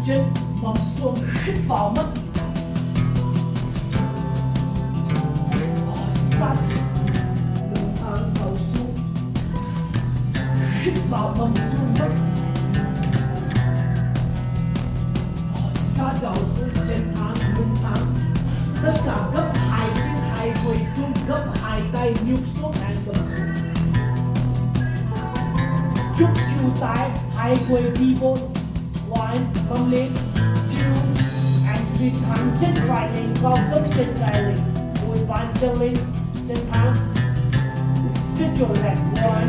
chân mầm xuống hít vào mất sát lưng thang đầu xuống hít vào mầm xuống mất sát đầu xuống chân thang lưng thang tất cả gấp hai chân hai quay xuống gấp hai tay nhúc xuống and gập xuống chúc chu tay hai quay đi bốn one bấm lên two and three thang chân phải lên cao cấp chân trái lên môi bàn chân lên chân thang split your leg one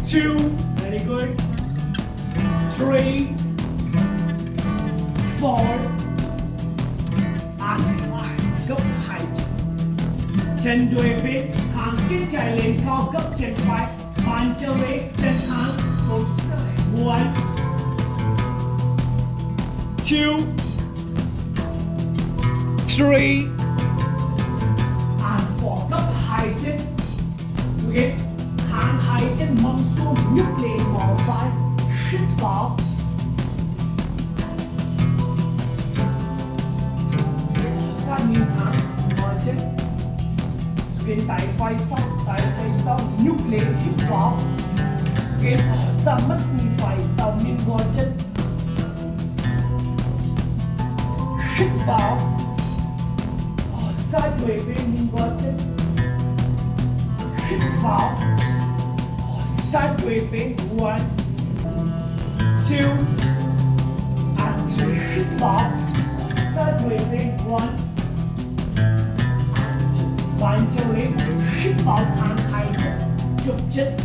two very good three four and five gấp hai chân đuôi bên thang chân trái lên cao cấp chân phải bàn chân lên chân thang một sai one two three and four gấp hai chân okay thang hai chân mông xuống nhấc lên mỏ vai hít vào sát nhìn thang mỏ chân bên tay phải sau tay trái sau nhấc lên hít vào okay sa mất đi phải sau miếng gò chân hít vào sát đuôi bên miếng gò chân hít vào sát đuôi bên one two and three hít vào sát đuôi bên one bàn chân lên hít vào thang hai chân chụp chân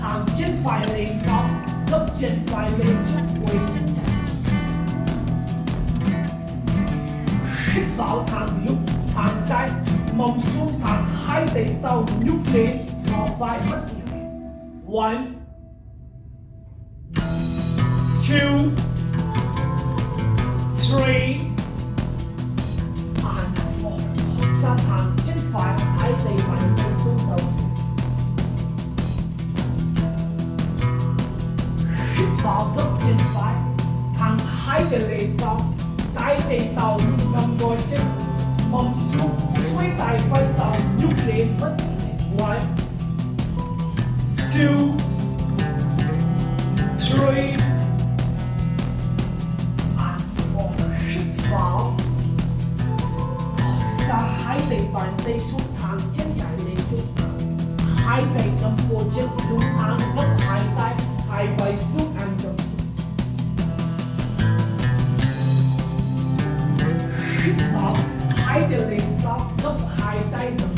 thang chân phải lên cao gấp chân phải lên trước quay chân trái hít vào thang nhúc thang trái mông xuống thang hai tay sau nhúc lên ngỏ vai mất nhiều lên one two three and four sát thang chân phải hai tay phải tay xuống đầu hít vào gấp chân phải thang hai tay lên cao tay trái sau cầm gối chân mông xuống xuôi tay phải sau nhúc lên mất one two three and four hít vào xa hai tay bàn tay xuống thang chân trái lên chút hai tay cầm cổ chân đúng thang gấp hai tay hai vai xuống and gập hít vào hai tay lên cao gấp hai tay nằm